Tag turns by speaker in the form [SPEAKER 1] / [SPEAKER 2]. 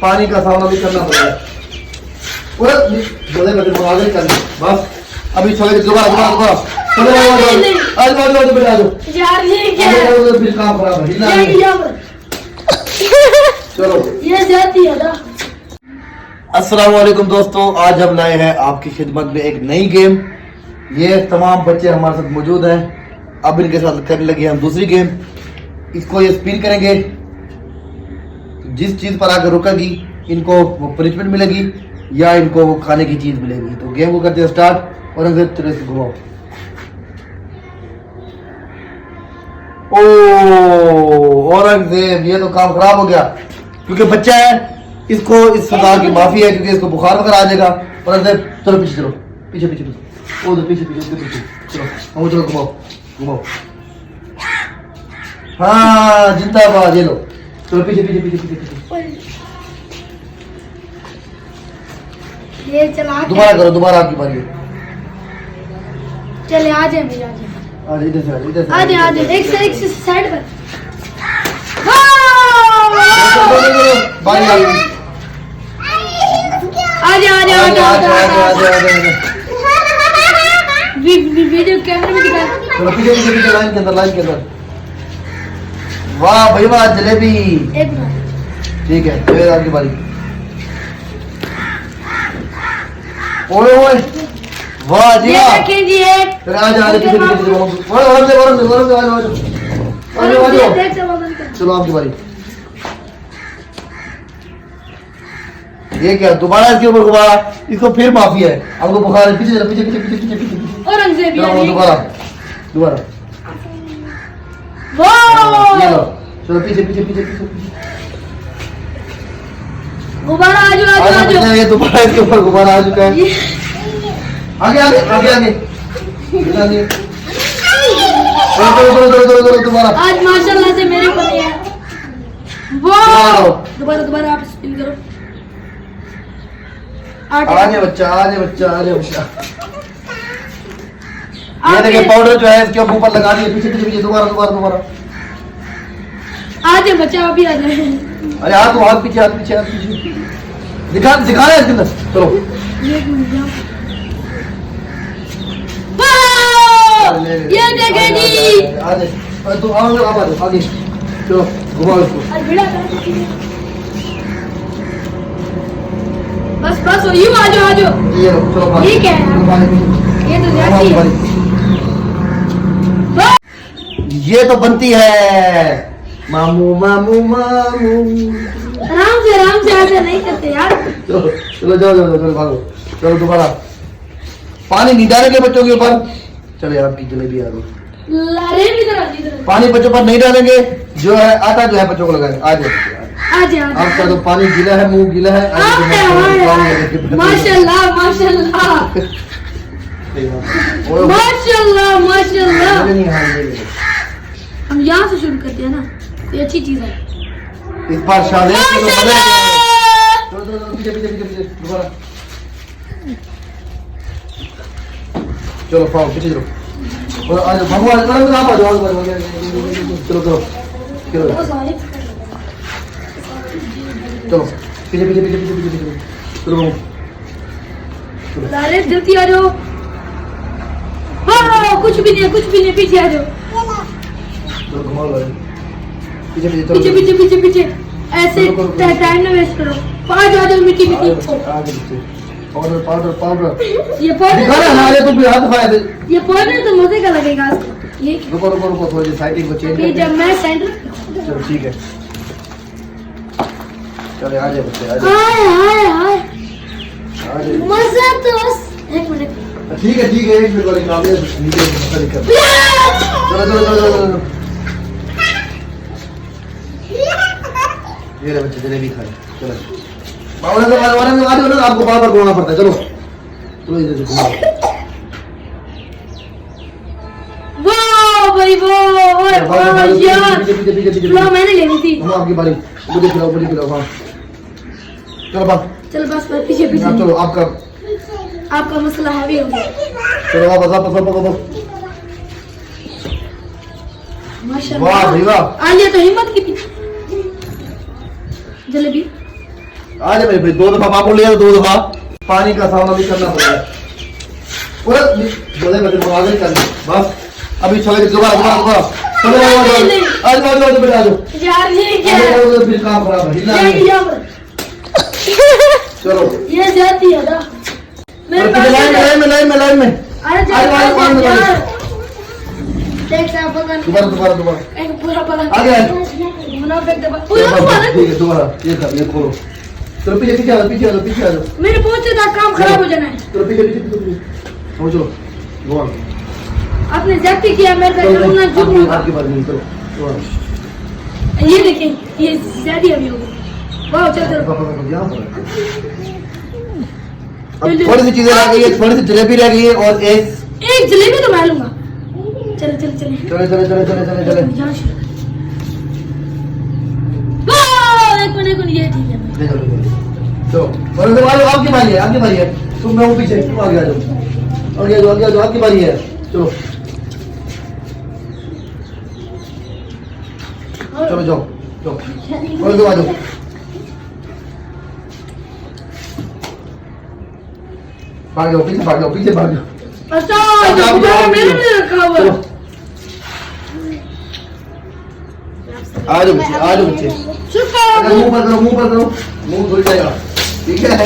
[SPEAKER 1] पानी का सामना भी करना पड़ेगा। बोले आगे करना बस। अभी छोड़े दोबारा दोबारा दोबारा आज बेटा आ जाओ
[SPEAKER 2] यार ये क्या
[SPEAKER 1] है? फिर काम खराब है। चलो
[SPEAKER 2] ये जाती है ना।
[SPEAKER 1] अस्सलाम वालेकुम दोस्तों, आज हम लाए हैं आपकी खिदमत में एक नई गेम। ये तमाम बच्चे हमारे साथ मौजूद हैं। अब इनके साथ करने लगे हम दूसरी गेम। इसको ये स्पिन करेंगे, जिस चीज पर आकर रुकेगी इनको वो पनिशमेंट मिलेगी या इनको वो खाने की चीज मिलेगी। तो गेम को करते हैं स्टार्ट। और तरह से घुमाओ। ओ औरंगजेब, ये तो काम खराब हो गया क्योंकि बच्चा है। इसको इस सरकार की माफी है क्योंकि इसको बुखार वगैरह आ जाएगा। औरंगजेब चलो पीछे चलो, पीछे पीछे पीछे, ओ पीछे पीछे पीछे चलो, चलो घुमाओ घुमाओ। हाँ जिंदाबाद, ये लो चलो पीछे पीछे पीछे पीछे पीछे।
[SPEAKER 2] ये चला
[SPEAKER 1] दोबारा करो, दोबारा आपकी बारी है।
[SPEAKER 2] चले आ जाए भैया, आ
[SPEAKER 1] आज इधर से इधर से
[SPEAKER 2] जाए आ जाए। एक से साइड पर।
[SPEAKER 1] बारी आ गई।
[SPEAKER 2] आ जाए वीडियो कैमरे में दिखा।
[SPEAKER 1] चलो पीछे पीछे पीछे, लाइन के अंदर, लाइन के अंदर। वाह भाई वाह, जलेबी।
[SPEAKER 2] एक मिनट,
[SPEAKER 1] ठीक है, फिर आपकी बारी। ओए ओए, वाह जी
[SPEAKER 2] ये
[SPEAKER 1] वाह।
[SPEAKER 2] देखें जी एक।
[SPEAKER 1] फिर आ जा पीछे पीछे पीछे, चलो आपकी बारी। ये क्या दोबारा इसके ऊपर गुब्बारा? इसको फिर माफी है, आपको बुखार है। पीछे चलो, पीछे पीछे पीछे पीछे पीछे।
[SPEAKER 2] औरंगजेब
[SPEAKER 1] दोबारा दोबारा। ये लो चलो पीछे पीछे पीछे पीछे।
[SPEAKER 2] गुब्बारा आ जाओ।
[SPEAKER 1] ये दोबारा इसके ऊपर गुब्बारा आ चुका है। आगे आगे आगे आगे दोबारा।
[SPEAKER 2] आज माशाल्लाह से मेरे को नहीं है। दोबारा दोबारा आप स्पिन करो।
[SPEAKER 1] आगे बच्चा, आगे बच्चा, आगे बच्चा। ये देखिए पाउडर जो है इसके ऊपर लगा दिए। पीछे पीछे पीछे, दोबारा दोबारा दोबारा।
[SPEAKER 2] आजे बच्चा अभी आ जाए।
[SPEAKER 1] अरे हाथ पीछे, हाथ पीछे, हाथ पीछे। दिखा दिखा रहे इसके अंदर। चलो
[SPEAKER 2] ये देखें जी।
[SPEAKER 1] आगे तो आगे चलो घुमाओ इसको।
[SPEAKER 2] बस बस यूं आ जाओ, आ जाओ।
[SPEAKER 1] ये लो चलो।
[SPEAKER 2] ये क्या है? ये तो जाती है।
[SPEAKER 1] ये तो बनती है मामू मामू मामू।
[SPEAKER 2] आराम से ऐसे नहीं करते यार।
[SPEAKER 1] चलो चलो जाओ जाओ चलो भागो। चलो दोबारा। पानी नहीं डालेंगे बच्चों के ऊपर। चले आपकी जलेबी आ गई। पानी बच्चों पर नहीं डालेंगे। जो है आटा जो है बच्चों को लगाएंगे। आ जाओ आपका तो पानी गीला है, मुंह गीला है।
[SPEAKER 2] माशाल्लाह माशाल्लाह माशाल्लाह माशाल्लाह। हम यहाँ से शुरू करते हैं ना, ये अच्छी चीज है।
[SPEAKER 1] इस बार शादी पीछे पीछे पीछे पीछे दोबारा। चलो पाओ पीछे चलो। और आज भगवान आप आ जाओ। चलो चलो चलो चलो पीछे पीछे पीछे पीछे पीछे पीछे चलो।
[SPEAKER 2] अरे जल्दी आ जाओ। कुछ भी नहीं, कुछ भी नहीं, पीछे आ जाओ।
[SPEAKER 1] चलो घुमाओ पीछे पीछे
[SPEAKER 2] पीछे पीछे पीछे पीछे। ऐसे टाइम ना वेस्ट करो। आ जाओ मिट्टी मिट्टी।
[SPEAKER 1] आगे पीछे। Powder powder powder.
[SPEAKER 2] ये पाउडर
[SPEAKER 1] हमारे तुम भी हाथ खाए थे।
[SPEAKER 2] ये पाउडर तो मजे का लगेगा। ये
[SPEAKER 1] रुको रुको रुको, थोड़ी साइडिंग को चेंज
[SPEAKER 2] ये
[SPEAKER 1] कर।
[SPEAKER 2] जब मैं सेंटर।
[SPEAKER 1] चलो ठीक है, चले आ जाए बच्चे, आ
[SPEAKER 2] हाय
[SPEAKER 1] जाए।
[SPEAKER 2] मजा तो बस एक मिनट।
[SPEAKER 1] ठीक है एक मिनट वाले काम है नीचे मत कर। चलो चलो चलो चलो। ये बच्चे जलेबी खाए। चलो आपको बार बार घुमाना पड़ता है। चलो चलो इधर से घुमाओ।
[SPEAKER 2] वाह भाई वाह यार, मैंने लेनी थी।
[SPEAKER 1] आपकी बारी, मुझे खिलाओ मुझे खिलाओ। हाँ चलो बस
[SPEAKER 2] चलो बस पीछे पीछे।
[SPEAKER 1] चलो
[SPEAKER 2] आपका मसला हैवी हो गया।
[SPEAKER 1] चलो वापस।
[SPEAKER 2] माशाल्लाह
[SPEAKER 1] वाह भाई वाह।
[SPEAKER 2] आलिया तो हिम्मत की थी। जलेबी
[SPEAKER 1] आ जा मेरे भाई, 2 दफा पापड़ लिया तो 2 दफा पानी का सामना भी करना पड़ेगा। पूरा बोले मैं तेरे आगे करना बस। अभी छोड़ दोबारा चलो आज बेटा आ जाओ
[SPEAKER 2] यार ये क्या है?
[SPEAKER 1] फिर काम खराब है चलो
[SPEAKER 2] ये जाती है ना मेरे पास
[SPEAKER 1] लाइन में
[SPEAKER 2] अरे देख साहब
[SPEAKER 1] दोबारा
[SPEAKER 2] एक पूरा पलंग
[SPEAKER 1] आगे
[SPEAKER 2] बना फेंक दे
[SPEAKER 1] ठीक है दोबारा ये खोलो। चलो पीछे आ जाओ
[SPEAKER 2] मेरे पहुंचे तक काम खराब हो जाना है।
[SPEAKER 1] चलो पीछे चलो गो ऑन।
[SPEAKER 2] आपने ज्यादा किया मेरे का झूठ
[SPEAKER 1] आपकी बात नहीं चलो
[SPEAKER 2] ये देखिए ये ज्यादा अभी हो गई। वाह चल
[SPEAKER 1] अब थोड़ी सी चीजें रह गई है, थोड़ी सी जलेबी रह गई है और एक
[SPEAKER 2] जलेबी तो मैं लूंगा। चले
[SPEAKER 1] चले
[SPEAKER 2] एक मिनट ये ठीक है।
[SPEAKER 1] चलो और आपकी बारी है तुम मैं वो पीछे तुम आगे आ जाओ आपकी बारी है। चलो जाओ और दो आ जाओ। भाग जाओ पीछे भाग जाओ।
[SPEAKER 2] अच्छा दोबारा मेरे में रखा हुआ है।
[SPEAKER 1] आ जाओ बच्चे
[SPEAKER 2] शुक्र
[SPEAKER 1] मुंह पर करो मुंह धुल जाएगा ठीक है।